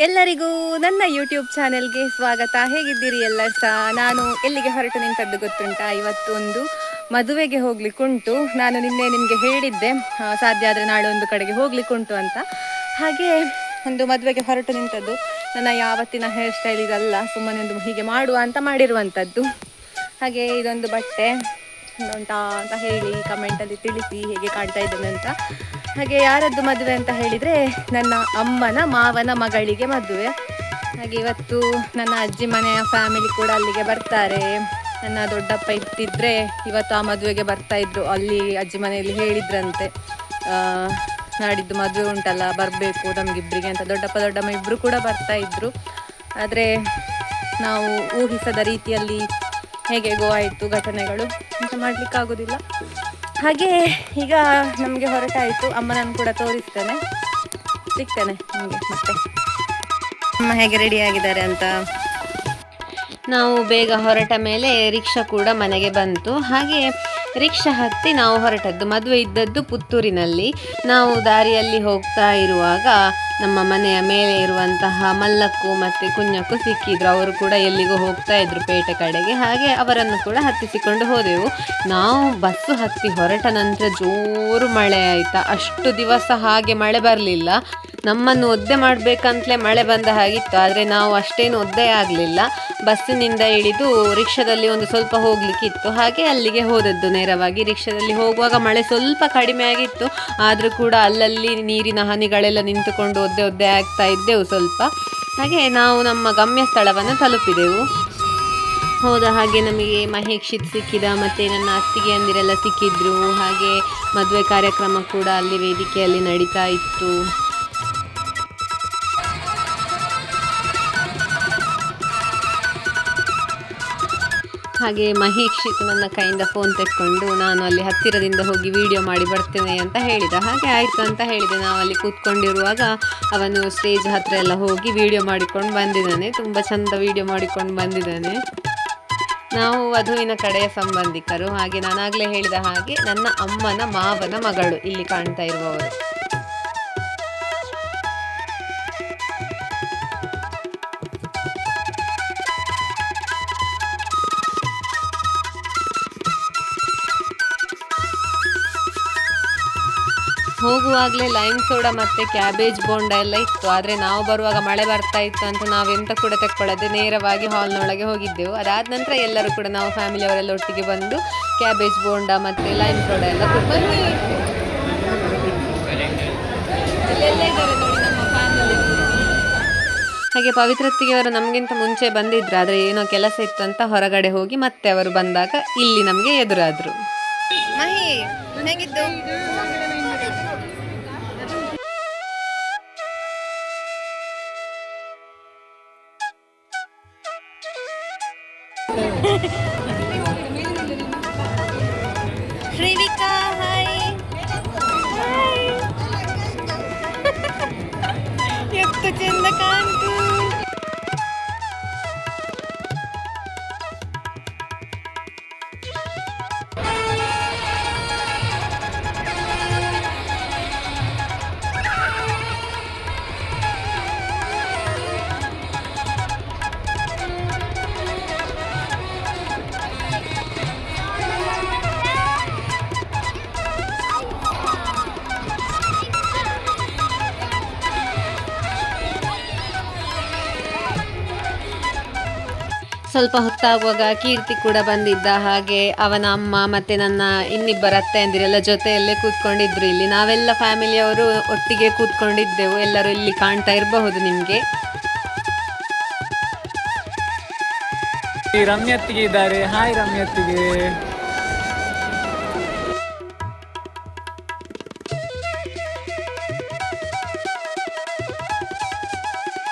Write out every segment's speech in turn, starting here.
ಎಲ್ಲರಿಗೂ ನನ್ನ ಯೂಟ್ಯೂಬ್ ಚಾನೆಲ್ಗೆ ಸ್ವಾಗತ. ಹೇಗಿದ್ದೀರಿ ಎಲ್ಲರೂ ಸಹ? ನಾನು ಎಲ್ಲಿಗೆ ಹೊರಟು ನಿಂತದ್ದು ಗೊತ್ತುಂಟಾ? ಇವತ್ತು ಒಂದು ಮದುವೆಗೆ ಹೋಗ್ಲಿಕ್ಕುಂಟು. ನಾನು ನಿನ್ನೆ ನಿಮಗೆ ಹೇಳಿದ್ದೆ ಸಾಧ್ಯ ಆದರೆ ನಾಳೆ ಒಂದು ಕಡೆಗೆ ಹೋಗ್ಲಿಕ್ಕುಂಟು ಅಂತ. ಹಾಗೆ ಒಂದು ಮದುವೆಗೆ ಹೊರಟು ನಿಂತದ್ದು. ನನ್ನ ಯಾವತ್ತಿನ ಹೇರ್ ಸ್ಟೈಲ್ ಇದಲ್ಲ, ಸುಮ್ಮನೆ ಒಂದು ಹೀಗೆ ಮಾಡುವ ಅಂತ ಮಾಡಿರುವಂಥದ್ದು. ಹಾಗೆ ಇದೊಂದು ಬಟ್ಟೆ ಉಂಟಾ ಅಂತ ಹೇಳಿ ಕಮೆಂಟಲ್ಲಿ ತಿಳಿಸಿ ಹೇಗೆ ಕಾಣ್ತಾ ಇದ್ದೇನೆ ಅಂತ. ಹಾಗೆ ಯಾರದ್ದು ಮದುವೆ ಅಂತ ಹೇಳಿದರೆ ನನ್ನ ಅಮ್ಮನ ಮಾವನ ಮಗಳಿಗೆ ಮದುವೆ. ಹಾಗೆ ಇವತ್ತು ನನ್ನ ಅಜ್ಜಿ ಮನೆಯ ಫ್ಯಾಮಿಲಿ ಕೂಡ ಅಲ್ಲಿಗೆ ಬರ್ತಾರೆ. ನನ್ನ ದೊಡ್ಡಪ್ಪ ಇದ್ದಿದ್ರೆ ಇವತ್ತು ಆ ಮದುವೆಗೆ ಬರ್ತಾ ಇದ್ರು. ಅಲ್ಲಿ ಅಜ್ಜಿ ಮನೆಯಲ್ಲಿ ಹೇಳಿದ್ರಂತೆ ನಾಡಿದ್ದು ಮದುವೆ ಉಂಟಲ್ಲ, ಬರಬೇಕು ನಮಗಿಬ್ಬರಿಗೆ ಅಂತ. ದೊಡ್ಡಮ್ಮ ಇಬ್ಬರು ಕೂಡ ಬರ್ತಾ ಇದ್ರು. ಆದರೆ ನಾವು ಊಹಿಸದ ರೀತಿಯಲ್ಲಿ ಹೇಗೆಗೋ ಆಯಿತು ಘಟನೆಗಳು, ಅಂತ ಮಾಡಲಿಕ್ಕಾಗೋದಿಲ್ಲ. ಹಾಗೆ ಈಗ ನಮಗೆ ಹೊರಟಾಯಿತು. ಅಮ್ಮನನ್ನು ಕೂಡ ತೋರಿಸ್ತೇನೆ, ಸಿಗ್ತೇನೆ ನಿಮಗೆ ಮತ್ತೆ ಅಮ್ಮ ಹೇಗೆ ರೆಡಿ ಆಗಿದ್ದಾರೆ ಅಂತ. ನಾವು ಬೇಗ ಹೊರಟ ಮೇಲೆ ರಿಕ್ಷಾ ಕೂಡ ಮನೆಗೆ ಬಂತು. ಹಾಗೆ ರಿಕ್ಷಾ ಹತ್ತಿ ನಾವು ಹೊರಟದ್ದು. ಮದುವೆ ಇದ್ದದ್ದು ಪುತ್ತೂರಿನಲ್ಲಿ. ನಾವು ದಾರಿಯಲ್ಲಿ ಹೋಗ್ತಾ ಇರುವಾಗ ನಮ್ಮ ಮನೆಯ ಮೇಲೆ ಇರುವಂತಹ ಮಲ್ಲಕ್ಕೂ ಮತ್ತು ಕುഞ്ഞಕ್ಕೂ ಸಿಕ್ಕಿದ್ರು. ಅವರು ಕೂಡ ಎಲ್ಲಿಗೂ ಹೋಗ್ತಾ ಇದ್ರು, ಪೇಟೆ ಕಡೆಗೆ. ಹಾಗೆ ಅವರನ್ನು ಕೂಡ ಹತ್ತಿಸಿಕೊಂಡು ಹೋದೆವು. ನಾವು ಬಸ್ಸು ಹತ್ತಿ ಹೊರಟ ನಂತರ ಜೋರು ಮಳೆ ಆಯಿತಾ. ಅಷ್ಟು ದಿವಸ ಹಾಗೆ ಮಳೆ ಬರಲಿಲ್ಲ. ನಮ್ಮನ್ನು ಒದ್ದೆ ಮಾಡಬೇಕಂತಲೇ ಮಳೆ ಬಂದ ಹಾಗಿತ್ತು. ಆದರೆ ನಾವು ಅಷ್ಟೇನು ಒದ್ದೆ ಆಗಲಿಲ್ಲ. ಬಸ್ಸಿನಿಂದ ಇಳಿದು ರಿಕ್ಷಾದಲ್ಲಿ ಒಂದು ಸ್ವಲ್ಪ ಹೋಗ್ಲಿಕ್ಕಿತ್ತು. ಹಾಗೆ ಅಲ್ಲಿಗೆ ಹೋದದ್ದು ನೇರವಾಗಿ. ರಿಕ್ಷಾದಲ್ಲಿ ಹೋಗುವಾಗ ಮಳೆ ಸ್ವಲ್ಪ ಕಡಿಮೆ ಆಗಿತ್ತು. ಆದರೂ ಕೂಡ ಅಲ್ಲಲ್ಲಿ ನೀರಿನ ಹನಿಗಳೆಲ್ಲ ನಿಂತುಕೊಂಡು ಒದ್ದೆ ಆಗ್ತಾ ಇದ್ದೆವು ಸ್ವಲ್ಪ. ಹಾಗೆ ನಾವು ನಮ್ಮ ಗಮ್ಯ ಸ್ಥಳವನ್ನು ತಲುಪಿದೆವು. ಹೋದ ಹಾಗೆ ನಮಗೆ ಮಹೇಕ್ಷಿತ್ ಸಿಕ್ಕಿದ, ಮತ್ತು ನನ್ನ ಅತ್ತಿಗೆ ಅಂದಿರೆಲ್ಲ ಸಿಕ್ಕಿದ್ರು. ಹಾಗೆ ಮದುವೆ ಕಾರ್ಯಕ್ರಮ ಕೂಡ ಅಲ್ಲಿ ವೇದಿಕೆಯಲ್ಲಿ ನಡೀತಾ ಇತ್ತು. ಹಾಗೆ ಮಹೇಕ್ಷಿತ್ ನನ್ನ ಕೈಯಿಂದ ಫೋನ್ ತೆಕ್ಕೊಂಡು ನಾನು ಅಲ್ಲಿ ಹತ್ತಿರದಿಂದ ಹೋಗಿ ವಿಡಿಯೋ ಮಾಡಿ ಬರ್ತೇನೆ ಅಂತ ಹೇಳಿದ. ಹಾಗೆ ಆಯಿತು ಅಂತ ಹೇಳಿದೆ. ನಾವು ಅಲ್ಲಿ ಕೂತ್ಕೊಂಡಿರುವಾಗ ಅವನು ಸ್ಟೇಜ್ ಹತ್ತಿರ ಎಲ್ಲ ಹೋಗಿ ವಿಡಿಯೋ ಮಾಡಿಕೊಂಡು ಬಂದಿದ್ದಾನೆ. ತುಂಬ ಚಂದ ವಿಡಿಯೋ ಮಾಡಿಕೊಂಡು ಬಂದಿದ್ದಾನೆ. ನಾವು ವಧುವಿನ ಕಡೆಯ ಸಂಬಂಧಿಕರು. ಹಾಗೆ ನಾನಾಗಲೇ ಹೇಳಿದ ಹಾಗೆ ನನ್ನ ಅಮ್ಮನ ಮಾವನ ಮಗಳು ಇಲ್ಲಿ ಕಾಣ್ತಾ ಇರುವವರು. ಹೋಗುವಾಗಲೇ ಲೈಮ್ ಸೋಡಾ ಮತ್ತು ಕ್ಯಾಬೇಜ್ ಬೋಂಡ ಎಲ್ಲ ಇತ್ತು. ಆದರೆ ನಾವು ಬರುವಾಗ ಮಳೆ ಬರ್ತಾ ಇತ್ತು ಅಂತ ನಾವೆಂತ ಕೂಡ ತೆಕ್ಕೊಳ್ಳದೆ ನೇರವಾಗಿ ಹಾಲ್ನೊಳಗೆ ಹೋಗಿದ್ದೆವು. ಅದಾದ ನಂತರ ಎಲ್ಲರೂ ಕೂಡ ನಾವು ಫ್ಯಾಮಿಲಿಯವರೆಲ್ಲ ಒಟ್ಟಿಗೆ ಬಂದು ಕ್ಯಾಬೇಜ್ ಬೋಂಡ ಮತ್ತು ಲೈಮ್ ಸೋಡಾ ಎಲ್ಲ ಕೊಡ್ತೀವಿ. ಹಾಗೆ ಪವಿತ್ರತ್ತಿಗೆಯವರು ನಮಗಿಂತ ಮುಂಚೆ ಬಂದಿದ್ರು. ಆದರೆ ಏನೋ ಕೆಲಸ ಇತ್ತು ಅಂತ ಹೊರಗಡೆ ಹೋಗಿ ಮತ್ತೆ ಅವರು ಬಂದಾಗ ಇಲ್ಲಿ ನಮಗೆ ಎದುರಾದರು. ಮಹಿ ಹೇಗಿದ್ದು? ಶ್ರೀವಿಕಾ ಹಾಯ್. ಎಷ್ಟು ಚಂದ ಕಾಣ್ತು. ಸ್ವಲ್ಪ ಹೊತ್ತಾಗುವಾಗ ಕೀರ್ತಿ ಕೂಡ ಬಂದಿದ್ದ. ಹಾಗೆ ಅವನ ಅಮ್ಮ ಮತ್ತು ನನ್ನ ಇನ್ನಿಬ್ಬರ ಅತ್ತೆಯಂದಿರೆಲ್ಲ ಜೊತೆಯಲ್ಲೇ ಕೂತ್ಕೊಂಡಿದ್ರು. ಇಲ್ಲಿ ನಾವೆಲ್ಲ ಫ್ಯಾಮಿಲಿಯವರು ಒಟ್ಟಿಗೆ ಕೂತ್ಕೊಂಡಿದ್ದೆವು. ಎಲ್ಲರೂ ಇಲ್ಲಿ ಕಾಣ್ತಾ ಇರಬಹುದು ನಿಮಗೆ. ರಮ್ಯತ್ತಿಗೆ ಇದ್ದಾರೆ. ಹಾಯ್ ರಮ್ಯತ್ತಿಗೆ.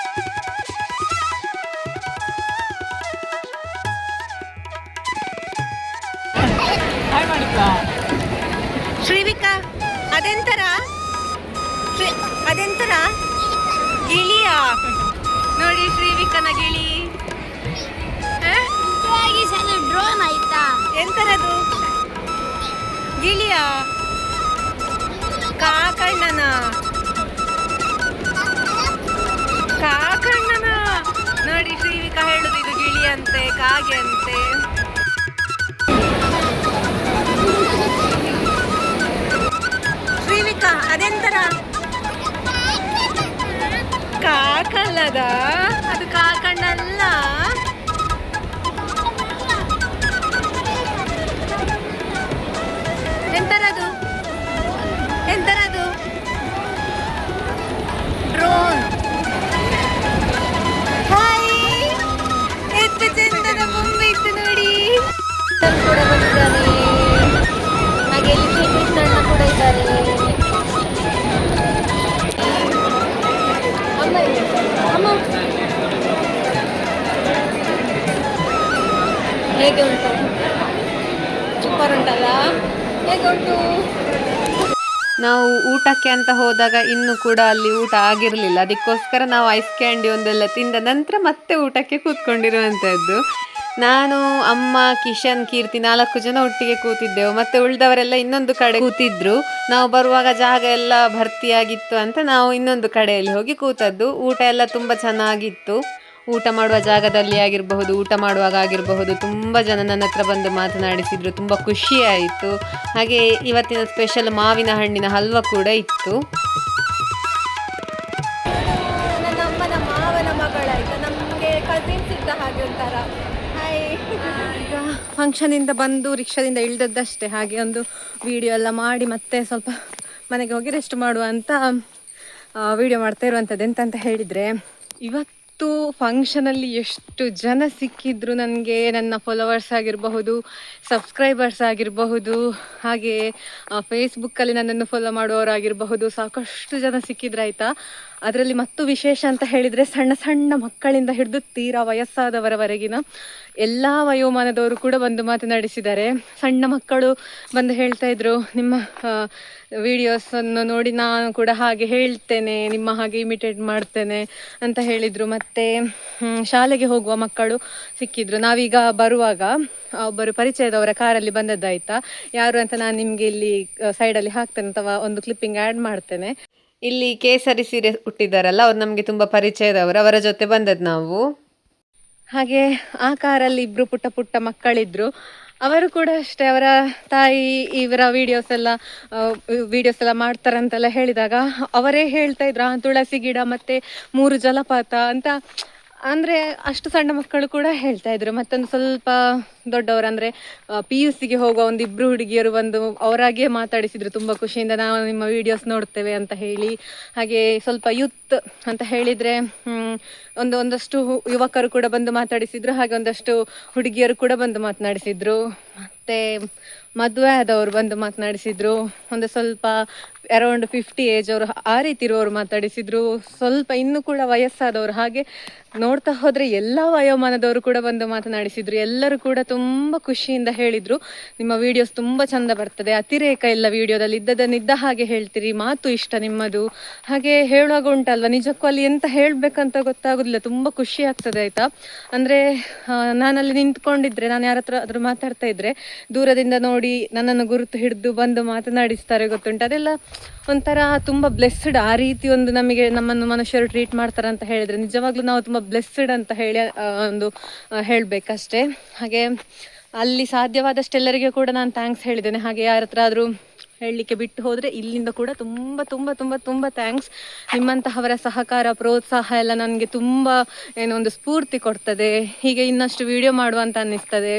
ಶ್ರೀವಿಕಾ ಅದೆಂತರ ಗಿಳಿಯ ನೋಡಿ, ಶ್ರೀವಿಕನ ಗಿಳಿ. ಡ್ರೋನ್ ಆಯ್ತಾ? ಎಂತರದು ಗಿಳಿಯ? ಕಾಕಣ್ಣನ ಕಾಕಣ್ಣನ ನೋಡಿ, ಶ್ರೀವಿಕಾ ಹೇಳುದು ಇದು ಗಿಳಿ ಅಂತೆ, ಕಾಗೆ ಅಂತೆ. ಶ್ರೀವಿಕಾ ಅದೆಂತರ ಕಾಕಲ್ಲದ, ಅದು ಕಾಕಣ್ಣಲ್ಲ. ಎಂತರದು ಎಂತರದು? ಡ್ರೋನ್. ಹಾಯ್, ಎಷ್ಟು ಚಂದದ ಬೊಂಬೆ ಇತ್ತು ನೋಡಿ. ಕೂಡ ಬಂದಿದ್ದಾನೆ. ಹಾಗೆ ಇಲ್ಲಿ ಶ್ರೀಕೃಷ್ಣಣ್ಣ ಕೂಡ ಇದ್ದಾರೆ. ಅಮ್ಮ ಹೇಗೆ ಉಂಟು? ಸೂಪರ್ ಉಂಟಲ್ಲ? ಹೇಗೆ ಉಂಟು? ನಾವು ಊಟಕ್ಕೆ ಅಂತ ಹೋದಾಗ ಇನ್ನೂ ಕೂಡ ಅಲ್ಲಿ ಊಟ ಆಗಿರಲಿಲ್ಲ. ಅದಕ್ಕೋಸ್ಕರ ನಾವು ಐಸ್ ಕ್ಯಾಂಡಿ ಒಂದೆಲ್ಲ ತಿಂದ ನಂತರ ಮತ್ತೆ ಊಟಕ್ಕೆ ಕೂತ್ಕೊಂಡಿರುವಂಥದ್ದು. ನಾನು, ಅಮ್ಮ, ಕಿಶನ್, ಕೀರ್ತಿ 4 ಜನ ಒಟ್ಟಿಗೆ ಕೂತಿದ್ದೆವು. ಮತ್ತೆ ಉಳಿದವರೆಲ್ಲ ಇನ್ನೊಂದು ಕಡೆ ಕೂತಿದ್ರು. ನಾವು ಬರುವಾಗ ಜಾಗ ಎಲ್ಲ ಭರ್ತಿಯಾಗಿತ್ತು ಅಂತ ನಾವು ಇನ್ನೊಂದು ಕಡೆಯಲ್ಲಿ ಹೋಗಿ ಕೂತದ್ದು. ಊಟ ಎಲ್ಲ ತುಂಬ ಚೆನ್ನಾಗಿತ್ತು. ಊಟ ಮಾಡುವ ಜಾಗದಲ್ಲಿ ಆಗಿರಬಹುದು, ಊಟ ಮಾಡುವಾಗ ಆಗಿರಬಹುದು, ತುಂಬ ಜನ ನನ್ನ ಹತ್ರ ಬಂದು ಮಾತನಾಡಿಸಿದ್ರು. ತುಂಬ ಖುಷಿ ಆಯಿತು. ಹಾಗೆ ಇವತ್ತಿನ ಸ್ಪೆಷಲ್ ಮಾವಿನ ಹಣ್ಣಿನ ಹಲ್ವ ಕೂಡ ಇತ್ತು. ನನ್ನ ಅಮ್ಮನ ಮಾವನ ಮಗಳಾಯ್ತು, ನಮಗೆ ಕಸಿನ್ಸ್ ಇದ್ದ ಹಾಗೆ ಒಂಥರ. ಈಗ ಫಂಕ್ಷನಿಂದ ಬಂದು ರಿಕ್ಷಾದಿಂದ ಇಳಿದದ್ದಷ್ಟೇ. ಹಾಗೆ ಒಂದು ವಿಡಿಯೋ ಎಲ್ಲ ಮಾಡಿ ಮತ್ತೆ ಸ್ವಲ್ಪ ಮನೆಗೆ ಹೋಗಿ ರೆಸ್ಟ್ ಮಾಡುವ ಅಂತ ವಿಡಿಯೋ ಮಾಡ್ತಾ ಇರುವಂಥದ್ದು. ಎಂತಂತ ಹೇಳಿದರೆ, ಇವತ್ತು ಫಂಕ್ಷನಲ್ಲಿ ಎಷ್ಟು ಜನ ಸಿಕ್ಕಿದ್ರು ನನಗೆ. ನನ್ನ ಫಾಲೋವರ್ಸ್ ಆಗಿರಬಹುದು, ಸಬ್ಸ್ಕ್ರೈಬರ್ಸ್ ಆಗಿರಬಹುದು, ಹಾಗೆ ಫೇಸ್ಬುಕ್ಕಲ್ಲಿ ನನ್ನನ್ನು ಫಾಲೋ ಮಾಡುವವರಾಗಿರಬಹುದು, ಸಾಕಷ್ಟು ಜನ ಸಿಕ್ಕಿದ್ರು ಆಯಿತಾ. ಅದರಲ್ಲಿ ಮತ್ತು ವಿಶೇಷ ಅಂತ ಹೇಳಿದರೆ, ಸಣ್ಣ ಸಣ್ಣ ಮಕ್ಕಳಿಂದ ಹಿಡಿದು ತೀರಾ ವಯಸ್ಸಾದವರವರೆಗಿನ ಎಲ್ಲ ವಯೋಮಾನದವರು ಕೂಡ ಬಂದು ಮಾತನಾಡಿಸಿದ್ದಾರೆ. ಸಣ್ಣ ಮಕ್ಕಳು ಬಂದು ಹೇಳ್ತಾ ಇದ್ರು, ನಿಮ್ಮ ವಿಡಿಯೋಸನ್ನು ನೋಡಿ ನಾನು ಕೂಡ ಹಾಗೆ ಹೇಳ್ತೇನೆ, ನಿಮ್ಮ ಹಾಗೆ ಇಮಿಟೇಟ್ ಮಾಡ್ತೇನೆ ಅಂತ ಹೇಳಿದರು. ಮತ್ತು ಶಾಲೆಗೆ ಹೋಗುವ ಮಕ್ಕಳು ಸಿಕ್ಕಿದ್ರು. ನಾವೀಗ ಬರುವಾಗ ಒಬ್ಬರು ಪರಿಚಯದವರ ಕಾರಲ್ಲಿ ಬಂದದ್ದಾಯ್ತಾ. ಯಾರು ಅಂತ ನಾನು ನಿಮಗೆ ಇಲ್ಲಿ ಸೈಡಲ್ಲಿ ಹಾಕ್ತೇನೆ ಅಥವಾ ಒಂದು ಕ್ಲಿಪ್ಪಿಂಗ್ ಆ್ಯಡ್ ಮಾಡ್ತೇನೆ. ಇಲ್ಲಿ ಕೇಸರಿ ಸೀರೆ ಉಟ್ಟಿದ್ದಾರಲ್ಲ, ಅವ್ರು ನಮಗೆ ತುಂಬ ಪರಿಚಯದವರು. ಅವರ ಜೊತೆ ಬಂದದ್ದು ನಾವು. ಹಾಗೆ ಆ ಕಾರಲ್ಲಿ ಇಬ್ಬರು ಪುಟ್ಟ ಪುಟ್ಟ ಮಕ್ಕಳಿದ್ರು. ಅವರು ಕೂಡ ಅಷ್ಟೇ, ಅವರ ತಾಯಿ ಇವರ ವಿಡಿಯೋಸ್ ಎಲ್ಲ ಮಾಡ್ತಾರಂತೆಲ್ಲ ಹೇಳಿದಾಗ ಅವರೇ ಹೇಳ್ತಾ ಇದ್ರು, ತುಳಸಿ ಗಿಡ ಮತ್ತು 3 ಜಲಪಾತ ಅಂತ. ಅಂದರೆ ಅಷ್ಟು ಸಣ್ಣ ಮಕ್ಕಳು ಕೂಡ ಹೇಳ್ತಾ ಇದ್ರು. ಮತ್ತೊಂದು ಸ್ವಲ್ಪ ದೊಡ್ಡವರು, ಅಂದರೆ PUCಗೆ ಹೋಗುವ 1-2 ಹುಡುಗಿಯರು ಬಂದು ಅವರಾಗೆ ಮಾತಾಡಿಸಿದ್ರು ತುಂಬ ಖುಷಿಯಿಂದ, ನಾವು ನಿಮ್ಮ ವಿಡಿಯೋಸ್ ನೋಡ್ತೇವೆ ಅಂತ ಹೇಳಿ. ಹಾಗೆ ಸ್ವಲ್ಪ ಯೂತ್ ಅಂತ ಹೇಳಿದರೆ ಒಂದಷ್ಟು ಯುವಕರು ಕೂಡ ಬಂದು ಮಾತಾಡಿಸಿದ್ರು. ಹಾಗೆ ಒಂದಷ್ಟು ಹುಡುಗಿಯರು ಕೂಡ ಬಂದು ಮಾತನಾಡಿಸಿದ್ರು. ಮತ್ತು ಮದುವೆ ಆದವರು ಬಂದು ಮಾತನಾಡಿಸಿದ್ರು. ಒಂದು ಸ್ವಲ್ಪ ಅರೌಂಡ್ 50 ಏಜ್ ಅವರು, ಆ ರೀತಿ ಇರುವವರು ಮಾತಾಡಿಸಿದ್ರು. ಸ್ವಲ್ಪ ಇನ್ನೂ ಕೂಡ ವಯಸ್ಸಾದವರು, ಹಾಗೆ ನೋಡ್ತಾ ಹೋದರೆ ಎಲ್ಲ ವಯೋಮಾನದವರು ಕೂಡ ಬಂದು ಮಾತನಾಡಿಸಿದ್ರು. ಎಲ್ಲರೂ ಕೂಡ ತುಂಬ ಖುಷಿಯಿಂದ ಹೇಳಿದರು, ನಿಮ್ಮ ವಿಡಿಯೋಸ್ ತುಂಬ ಚೆಂದ ಬರ್ತದೆ, ಅತಿರೇಕ ಎಲ್ಲ ವಿಡಿಯೋದಲ್ಲಿ ಇದ್ದ ಹಾಗೆ ಹೇಳ್ತೀರಿ, ಮಾತು ಇಷ್ಟ ನಿಮ್ಮದು. ಹಾಗೆ ಹೇಳುವಾಗ ಉಂಟಲ್ವ, ನಿಜಕ್ಕೂ ಅಲ್ಲಿ ಎಂತ ಹೇಳಬೇಕಂತ ಗೊತ್ತಾಗೋದಿಲ್ಲ, ತುಂಬ ಖುಷಿ ಆಗ್ತದೆ ಆಯಿತಾ. ಅಂದರೆ ನಾನಲ್ಲಿ ನಿಂತ್ಕೊಂಡಿದ್ರೆ, ನಾನು ಯಾರ ಹತ್ರ ಆದರೂ ಮಾತಾಡ್ತಾ ಇದ್ದರೆ ದೂರದಿಂದ ನೋಡಿ ನನ್ನನ್ನು ಗುರುತು ಹಿಡಿದು ಬಂದು ಮಾತನಾಡಿಸ್ತಾರೆ, ಗೊತ್ತುಂಟು. ಅದೆಲ್ಲ ಒಂಥರ ತುಂಬ ಬ್ಲೆಸ್ಡ್. ಆ ರೀತಿ ಒಂದು ನಮ್ಮನ್ನು ಮನುಷ್ಯರು ಟ್ರೀಟ್ ಮಾಡ್ತಾರೆ ಅಂತ ಹೇಳಿದರೆ ನಿಜವಾಗ್ಲೂ ನಾವು ತುಂಬ ಬ್ಲೆಸ್ಡ್ ಅಂತ ಹೇಳಿ ಒಂದು ಹೇಳಬೇಕಷ್ಟೇ. ಹಾಗೆ ಅಲ್ಲಿ ಸಾಧ್ಯವಾದಷ್ಟೆಲ್ಲರಿಗೆ ಕೂಡ ನಾನು ಥ್ಯಾಂಕ್ಸ್ ಹೇಳಿದ್ದೇನೆ. ಹಾಗೆ ಯಾರ ಹತ್ರ ಆದರೂ ಹೇಳಲಿಕ್ಕೆ ಬಿಟ್ಟು ಹೋದರೆ ಇಲ್ಲಿಂದ ಕೂಡ ತುಂಬ ತುಂಬ ತುಂಬ ತುಂಬ ಥ್ಯಾಂಕ್ಸ್. ನಿಮ್ಮಂತಹವರ ಸಹಕಾರ, ಪ್ರೋತ್ಸಾಹ ಎಲ್ಲ ನನಗೆ ತುಂಬ ಒಂದು ಸ್ಫೂರ್ತಿ ಕೊಡ್ತದೆ. ಹೀಗೆ ಇನ್ನಷ್ಟು ವಿಡಿಯೋ ಮಾಡುವ ಅಂತ ಅನ್ನಿಸ್ತದೆ.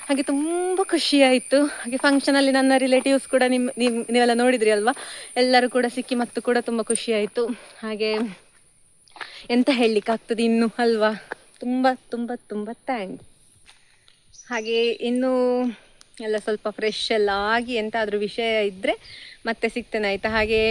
ಹಾಗೆ ತುಂಬ ಖುಷಿಯಾಯಿತು. ಹಾಗೆ ಫಂಕ್ಷನಲ್ಲಿ ನನ್ನ ರಿಲೇಟಿವ್ಸ್ ಕೂಡ ನೀವೆಲ್ಲ ನೋಡಿದ್ರಿ ಅಲ್ವಾ, ಎಲ್ಲರೂ ಕೂಡ ಸಿಕ್ಕಿ ಮತ್ತು ಕೂಡ ತುಂಬ ಖುಷಿಯಾಯಿತು. ಹಾಗೆ ಎಂತ ಹೇಳಲಿಕ್ಕಾಗ್ತದೆ ಇನ್ನು ಅಲ್ವಾ. ತುಂಬ ತುಂಬ ತುಂಬ ಥ್ಯಾಂಕ್ಸ್. ಹಾಗೆ ಇನ್ನೂ ಎಲ್ಲ ಸ್ವಲ್ಪ ಫ್ರೆಶ್ ಎಲ್ಲ ಆಗಿ ಎಂತಾದರೂ ವಿಷಯ ಇದ್ದರೆ ಮತ್ತೆ ಸಿಗ್ತೇನೆ ಆಯಿತಾ. ಹಾಗೆ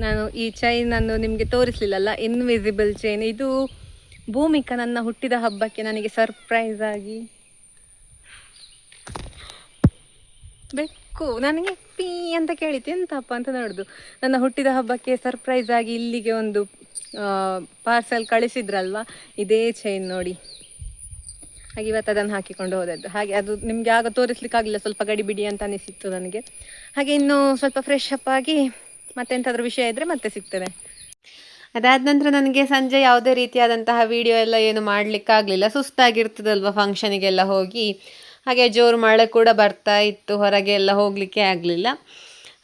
ನಾನು ಈ ಚೈನನ್ನು ನಿಮಗೆ ತೋರಿಸಲಿಲ್ಲಲ್ಲ, ಇನ್ವಿಸಿಬಲ್ ಚೈನ್. ಇದು ಭೂಮಿಕಾ ನನ್ನ ಹುಟ್ಟಿದ ಹಬ್ಬಕ್ಕೆ ನನಗೆ ಸರ್ಪ್ರೈಸ್ ಆಗಿ ಬೆಕ್ಕು ನನಗೆ ಪೀ ಅಂತ ಕೇಳಿತು, ಎಂತಪ್ಪ ಅಂತ ನೋಡುದು. ನನ್ನ ಹುಟ್ಟಿದ ಹಬ್ಬಕ್ಕೆ ಸರ್ಪ್ರೈಸ್ ಆಗಿ ಇಲ್ಲಿಗೆ ಒಂದು ಪಾರ್ಸೆಲ್ ಕಳಿಸಿದ್ರಲ್ವ, ಇದೇ ಚೈನ್ ನೋಡಿ. ಹಾಗೆ ಇವತ್ತು ಅದನ್ನು ಹಾಕಿಕೊಂಡು ಹೋದದ್ದು. ಹಾಗೆ ಅದು ನಿಮಗೆ ಆಗ ತೋರಿಸ್ಲಿಕ್ಕಾಗಲಿಲ್ಲ, ಸ್ವಲ್ಪ ಗಡಿಬಿಡಿ ಅಂತ ಅನಿಸಿತ್ತು ನನಗೆ. ಹಾಗೆ ಇನ್ನೂ ಸ್ವಲ್ಪ ಫ್ರೆಶ್ ಅಪ್ ಆಗಿ ಮತ್ತೆಂತಾದರೂ ವಿಷಯ ಇದ್ದರೆ ಮತ್ತೆ ಸಿಗ್ತೇನೆ. ಅದಾದ ನಂತರ ನನಗೆ ಸಂಜೆ ಯಾವುದೇ ರೀತಿಯಾದಂತಹ ವಿಡಿಯೋ ಎಲ್ಲ ಏನು ಮಾಡಲಿಕ್ಕಾಗಲಿಲ್ಲ, ಸುಸ್ತಾಗಿರ್ತದಲ್ವ ಫಂಕ್ಷನಿಗೆಲ್ಲ ಹೋಗಿ. ಹಾಗೆ ಜೋರು ಮಳೆ ಕೂಡ ಬರ್ತಾ ಇತ್ತು, ಹೊರಗೆ ಎಲ್ಲ ಹೋಗಲಿಕ್ಕೆ ಆಗಲಿಲ್ಲ.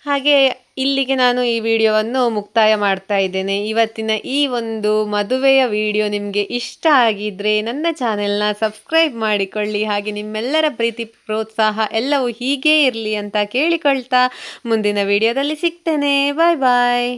ಹಾಗೆ ಇಲ್ಲಿಗೆ ನಾನು ಈ ವಿಡಿಯೋವನ್ನು ಮುಕ್ತಾಯ ಮಾಡ್ತಾ ಇದ್ದೇನೆ. ಇವತ್ತಿನ ಈ ಒಂದು ಮದುವೆಯ ವಿಡಿಯೋ ನಿಮಗೆ ಇಷ್ಟ ಆಗಿದ್ರೆ ನನ್ನ ಚಾನೆಲ್ನ ಸಬ್ಸ್ಕ್ರೈಬ್ ಮಾಡಿಕೊಳ್ಳಿ. ಹಾಗೆ ನಿಮ್ಮೆಲ್ಲರ ಪ್ರೀತಿ ಪ್ರೋತ್ಸಾಹ ಎಲ್ಲವೂ ಹೀಗೇ ಇರಲಿ ಅಂತ ಕೇಳಿಕೊಳ್ತಾ ಮುಂದಿನ ವಿಡಿಯೋದಲ್ಲಿ ಸಿಗ್ತೇನೆ. ಬಾಯ್ ಬಾಯ್.